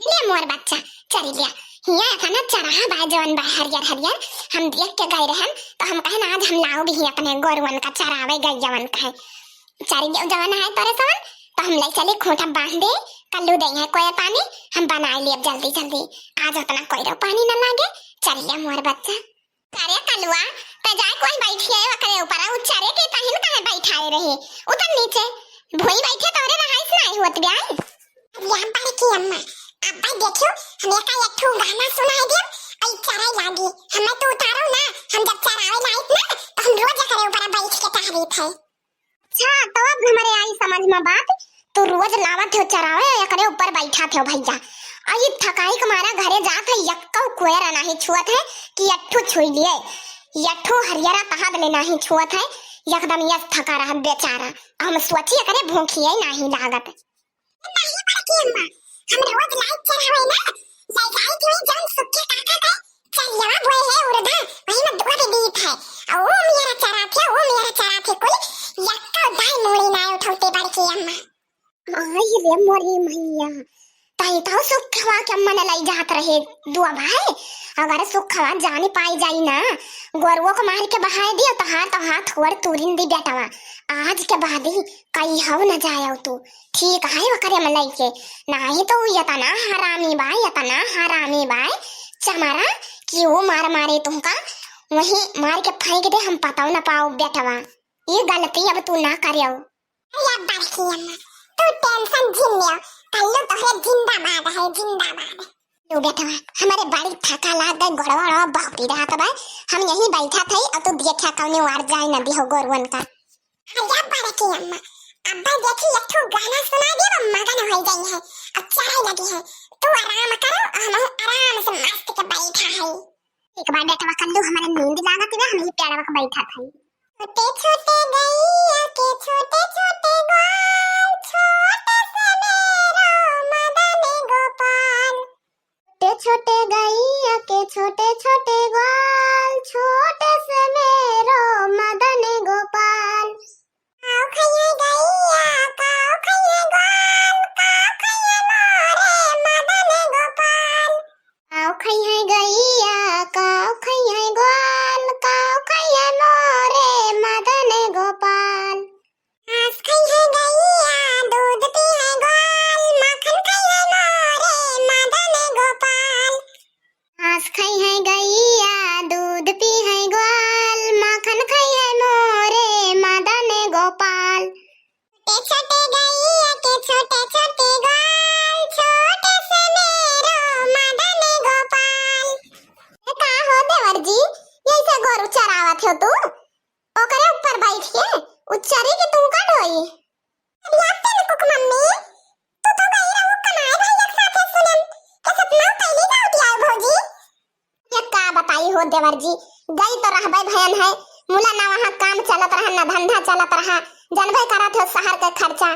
ले मोर बच्चा चली लिया हिया था ना चरहा बा जवन बा हरियर हरियर हम देख के गए रहन तो हम कहे ना आज हम लाओ भी अपने गोरुवन का चरावे गई जवन कहे चारी देव जवन है तोरे सवन तो हम ले चले खोटा बांध दे कल्लू दे है कोई पानी हम बना लिए जल्दी जल्दी आज उतना कोई पानी न लागे चल लिया मोर बच्चा अरे कलुआ तो जाए कोई बैठी है वकरे ऊपर उच्चारे के तहिन कहे बैठाए रहे उतर नीचे भोई बैठे तोरे रहाइस नहीं होत ब्याह यहाँ पर की अम्मा अब्बा देखो हमें का एक ठो गाना सुनाई दिया आई चराई लागी हमें तो उतारो ना हम जब चरावे लायक ना तो हम रोज करे ऊपर बैठ के टहरी थे अच्छा तो अब हमारे आई समझ में बात तो रोज लावत हो चरावे या करे ऊपर बैठा थे भैया आई थकाई के मारा घरे जात है यक्का कोयरा नहीं छुअत है कि यट्ठू छुई लिए यट्ठू हरियरा तहाद ले नहीं छुअत है एकदम यस थका रहा बेचारा हम सोची करे भूखिए नहीं लागत नहीं बड़की अम्मा हम रोज लाइट चढ़ावे ना जाई थी जान सुखे काका का चलिया बोए है उड़दा वही में दुआ दी है ओ मेरा चरा थे कोई यक्का दाई मोड़ी ना उठौते बड़की अम्मा आई रे मोरी मैया ताई तो सुखवा के अम्मा ने लाई जात रहे दुआ भाई अगर सुखवा जाने पाई जाई ना गोरुओं को मार के बहाए दियो तो हाथ थोड़ तुरिन दी बेटावा आज के बाद ही कई हव न जायो तू ठीक है वकरे मलाई के नहीं तो यतना हरामी बाय चमारा कि वो मारे तुमका वही मार के फेंक दे हम पताओ न पाओ बेटावा ये गलती अब तू ना करियो या बाकी अम्मा तू टेंशन झिल लियो कल्लू तो है जिंदाबाद लो बेटावा हमारे बड़ी थका लाग गई गड़बड़ बापरी रहा तब हम यहीं बैठा थे और तू देखा कौने वार जाए न भी हो गोरुवन का या बाकी अम्मा अब्बा देखी एक ठो गाना सुना दे मगन हो गई है अब चढ़ाई लगी है तू आराम करो हम आराम से मस्त के बैठा है एक बार बेटा कल्लू हमारे नींद लागत है हम ही प्यारा का बैठा था छोटे छोटे गैया के छोटे छोटे ग्वाल छोटे से मेरो मदन गोपाल छोटे गैया के छोटे छोटे ग्वाल छोटे से मेरो मदन गोपाल काऊ खइए गैया काऊ खइए ग्वाल काऊ खइए मोरे मदन गोपाल काऊ खइए गैया काऊ खइए ग्वाल काऊ खइए मोरे मदन गोपाल घास खइए गैया दूध पिए ग्वाल माखन खइए मोरे मदन गोपाल घास खइए गैया दूध पिए ग्वाल माखन खइए मोरे मदन गोपाल छोटे गैया के छोटे छोटे ग्वाल छोटे से मेरो मदन गोपाल का हो देवर जी ऐसे गोरु चरावत हो तू ओकरे ऊपर बैठ के उच्चारी के तू का ढोई याते न कुक मम्मी तू तो गई रहू कमाए भाई एक साथे सुनन के सपना पहले ना उठिया भौजी ये का बताई हो देवर जी गई तो रहबे भयन है मुला ना वहां काम चलत रहा ना धंधा चलत रहा जनबे करत हो शहर के खर्चा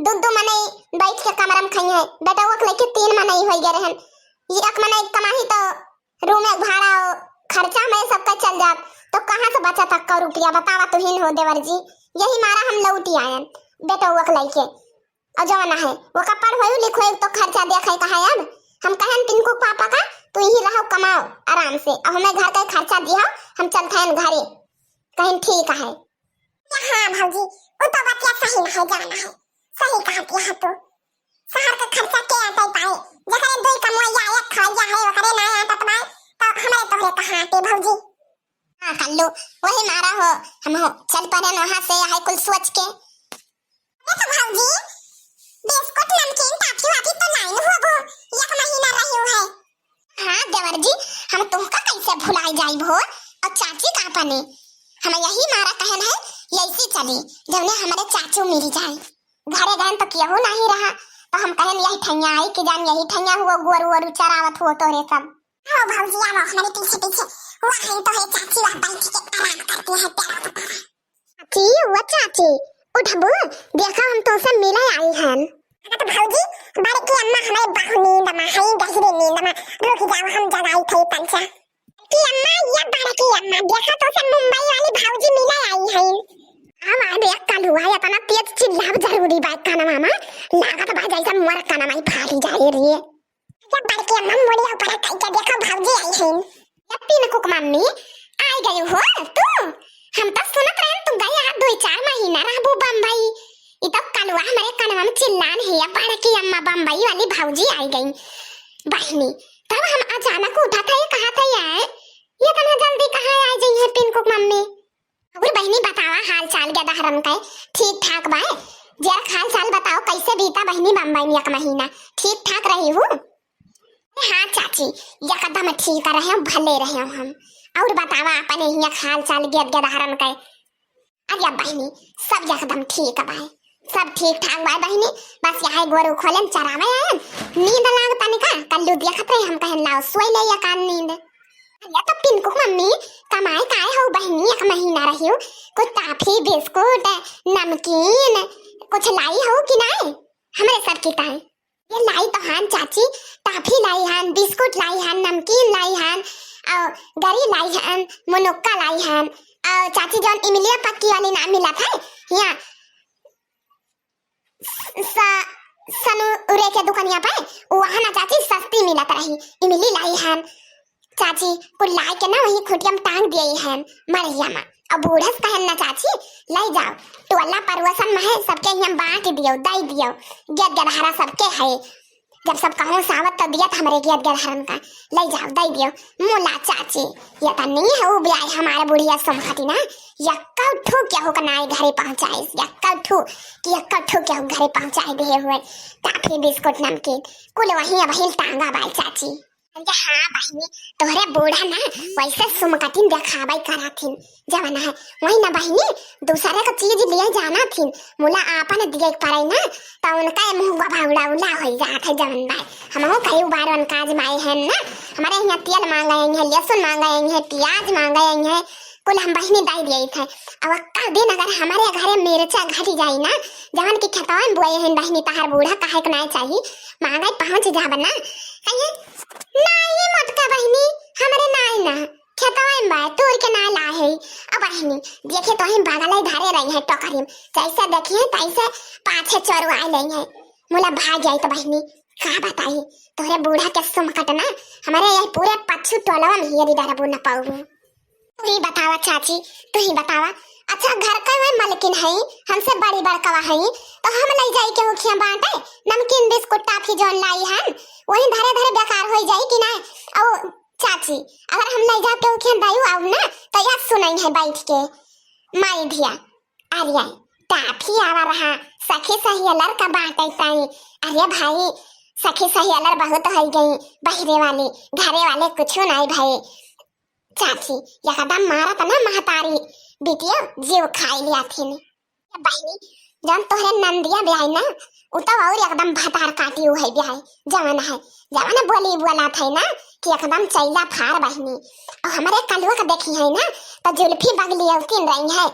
दू मने बैठ के कमरा में खई है बेटा वक लेके 3 मने होई गए रहन ये एक मने कमाही तो रूम में भाड़ा खर्चा में सबका चल जात तो कहां से बचा तक का रुपया बतावा तू हिन हो देवर जी यही मारा हम लौटी आयन बेटा वक लेके और जवाना है वो का पढ़ होई लिखोई तो खर्चा देखै कहां अब हम कहन तिनको पापा का तू ही रहो कमाओ आराम से और हमें घर का खर्चा दिया हम चलते हैं घरे कहीं ठीक है हां भौजी वो तो बात सही है जाना है सही कहती है तू शहर का खर्चा के आते पाए जखरे दो कमाया एक खाया है वकरे ना आता तो हमारे तोहरे कहां आते भौजी हां कल्लू वही मारा हो हम हो चल पड़े वहां से है कुल सोच के ये तो भौजी बिस्कुट नमकीन टाफी वाफी तो नहीं होबो एक महीना रहियो है हां देवर जी हम तुमका कैसे भुलाई जाई भो और चाची का पने हम यही मारा कहन है यही चली जब ने हमारे चाचू मिल जाए घरे गए तो केहू नहीं रहा तो हम कहन यही ठैया आई कि जान यही ठैया हुआ गोरु चरावत हो तोरे सब हो भौजी आओ हमारे पीछे वहां तो है चाची वहां बैठ के आराम करती है प्यारा चाची वो चाची उठबो देखा हम तो सब मिले आई हन तो भौजी बड़की अम्मा हमारे बाहु नींद में है गहरी नींद में रुक जाओ हम जगाई थे पंचा की अम्मा या बड़की अम्मा देखा तो सब मुंबई वाली भौजी मिले आई है हम आ देख कल हुआ या तना तेज चिल्लाब जरूरी बात का ना मामा लागत बा जैसा मर का ना माई फाड़ी जा रही है जब बड़की अम्मा मोड़िया ऊपर कई के देखो भौजी आई हैं। यप्पी न कुक मम्मी आई गई हो तू। हम तो सुनत रहे तू गई आ 2-4 महीना रहबू बम्बई। ई तो कलवा हमारे कनवा में चिल्लान है या बड़की अम्मा बम्बई वाली भौजी आई गई। बहनी तब हम अचानक उठा था, ये कहा था यार ये तना जल्दी कहाँ आ गई है पिन कुक मम्मी। और बहनी बतावा हाल चाल के दहरम का ठीक ठाक बा। जरा हाल चाल बताओ कैसे बीता बहनी बम्बई में 1 महीना, ठीक ठाक रही हूँ। हाँ चाची एकदम ठीक रहे भले रहे हम। और बतावा अपने यहाँ हाल चाल गेद दहरम का। अरे बहनी सब एकदम ठीक बा, सब ठीक ठाक बा बहनी। बस यहाँ गोरू खोलन चरावे आयन नींद लागता निका कल्लू देखत रहे हम कहन लाओ सोई ले या कान नींद। या तो पिंकू मम्मी कमाई काय हो बहनी 1 महीना रही हो, कुछ टॉफी बिस्कुट नमकीन कुछ लाई हो कि नहीं हमारे सब की ताई। ये लाई तो हान चाची, टॉफी लाई हान, बिस्कुट लाई हान, नमकीन लाई हान और गरी लाई हान, मुनुक्का लाई हान। और चाची जौन इमलिया पक्की वाली नाम मिला था यहाँ सनु उरे के दुकानिया पे वहाँ ना चाची सस्ती मिलत रही इमली लाई हान। चाची कुल लाई के ना वही खुटिया में टांग दिए हैं मरिया में। अब बूढ़स कहन ना चाची लाई जाओ टोला परवसन में है सबके यहाँ बांट दियो दई दियो गेद गदहरा सबके है। जब सब कहूँ सावत तो दिया था हमारे गेद गदहरन का लाई जाओ दई दियो। मुला चाची ये तो नहीं है वो ब्याह हमारे बुढ़िया समखती ना यक्का ठू क्या हो कनाई घरे पहुंचाए यक्का ठू कि यक्का ठू क्या हो घरे पहुंचाए दिए हुए टॉफी बिस्कुट नमकीन कुल वहीं वहीं टांगा बाई चाची। हाँ बहनी तोहरे बूढ़ा ना वैसे सुमकतिन देखाबाई कराथिन जवन है वही ना बहनी दूसरे का चीज लिए जाना थिन मुला आपन दिए पड़े ना तो उनका मुंह भावड़ा उला हो जात है जवन बाई। हमहु कई बार उन काज माए हैं ना हमारे यहाँ तेल मांगे हैं लहसुन मांगे हैं प्याज मांगे हैं कुल हम बहनी दाई दिए थे। अब कल दिन अगर हमारे घरे मिर्चा घटी जाई ना जवन की खेतवा में बोए हैं बहनी तहार बूढ़ा काहे के नहीं चाहिए मांगे पहुंच जा बना कहिए नहीं मटका बहनी हमारे नाई ना खेतवा में बा तोड़ के ना ला है। अब बहनी देखे तो हम बगल धारे रही है टोकरी में जैसे देखिए तैसे पाछे चोरवा रही है मुला भाग जाई तो बहनी का बताई तोरे बूढ़ा के सुमकट ना हमारे ये पूरे पछू टोलवा में हियरी डरबू न पाऊ। तू ही बतावा चाची तू ही बतावा। अच्छा घर का वही मालकिन है हमसे बड़ी बड़कवा है तो हम ले जाई के होखिया बांटे नमकीन बिस्कुट टॉफी जोन लाई हन वही धरे धरे बेकार हो जाई कि ना। और चाची अगर हम ले जाते होखिया दाई आऊ ना तो याद सुनाई है बैठ के माई धिया अरे टॉफी आवा रहा सखी सही लड़का बांटे ताई। अरे भाई सखी सही अलर बहुत हो गई बहरे वाले घरे वाले कुछ नहीं भाई। चाची एकदम मारा था ना महतारी बिटिया जीव खाई लिया थी बहनी जब तोहरे नंदिया ब्याह ना उतो और एकदम भतार काटी है ब्याह जवान बोली बोला था ना कि एकदम चैला फार बहनी। और हमारे कलुआ का देखी है ना तो जुल्फी बगली उतिन रही है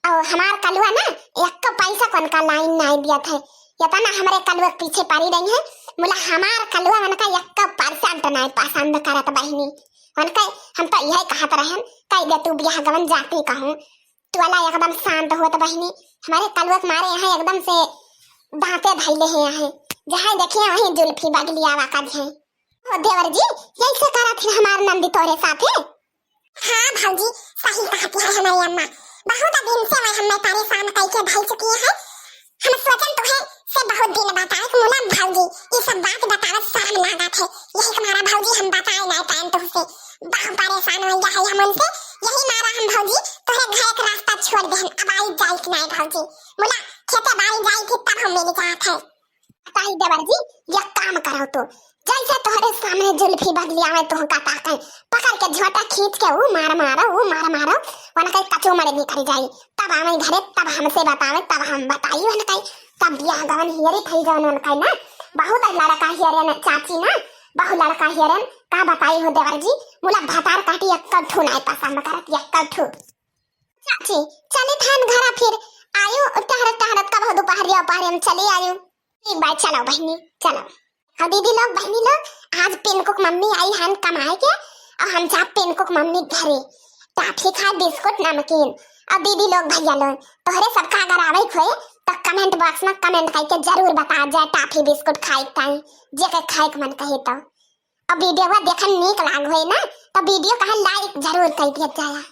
और हमार कलुआ ना एक पैसा कौन का लाइन नहीं दिया था या तो ना हमारे कलुआ पीछे पड़ी रही है बोला हमार कलुआ मन का 1% नहीं पसंद करत बहनी। उनका हम तो यही कहत रहन कई दे तू बियाह गवन जाती कहूँ तू वाला एकदम शांत होत बहनी। हमारे कलुआ मारे यहाँ एकदम से दांते धैले हैं यहाँ जहाँ देखिए वहीं जुल्फी बगली आवा कर है। ओ देवर जी यही से करा थी हमार नंदी तोरे साथे। हाँ भाजी सही कहती है हमारी अम्मा बहुत दिन से वह हमें परेशान करके भाई चुकी है। हम सोचन तो है से बहुत दिन बताए मुला भाजी ये सब बात बतावत शर्म लागत है यही तुम्हारा भाजी हम बताए नहीं टाइम तो से बहुत परेशान हो गया है हम उनसे यही मारा हम भाजी तोरे घर का रास्ता छोड़ देहन अब आई जाई कि नहीं भाजी मुला खेते बारी जाई थी तब हम मेरी जात है। ताई देवर जी ये काम करो तो जैसे तोहरे सामने जुल्फी बगली आवे तो का ताकन पकड़ के झोटा खींच के वो मार मारो वन कई कचो मरे निकल जाई तब आवे घरे तब हमसे बतावे तब हम बताई वन कई तब बियाह गवन हियरी थई जवन वन कई ना बहुत लड़का हियरे चाची ना बहुत लड़का हियरन का बताई हो देवर जी मुला भतार काटी एक कठू नहीं पसंद करत एक कठू। चाची चले थान घरा फिर आयो टहरत कब दोपहरिया पारे में चले आयो एक बार चलो बहनी चलो। हाँ दीदी लोग बहनी लोग आज पिनकुक मम्मी आई हन कमाए के और हम जा पिनकुक मम्मी घरे टॉफी खाए बिस्कुट नमकीन और दीदी लोग भैया लोग तोहरे सबका अगर आवे खोए तो कमेंट बॉक्स में कमेंट करके जरूर बता जाए टॉफी बिस्कुट खाए ताई जे के खाए के मन कहे तो। अब वीडियो देखन नीक लाग होई ना तो वीडियो कहा लाइक जरूर कर दिया जाए।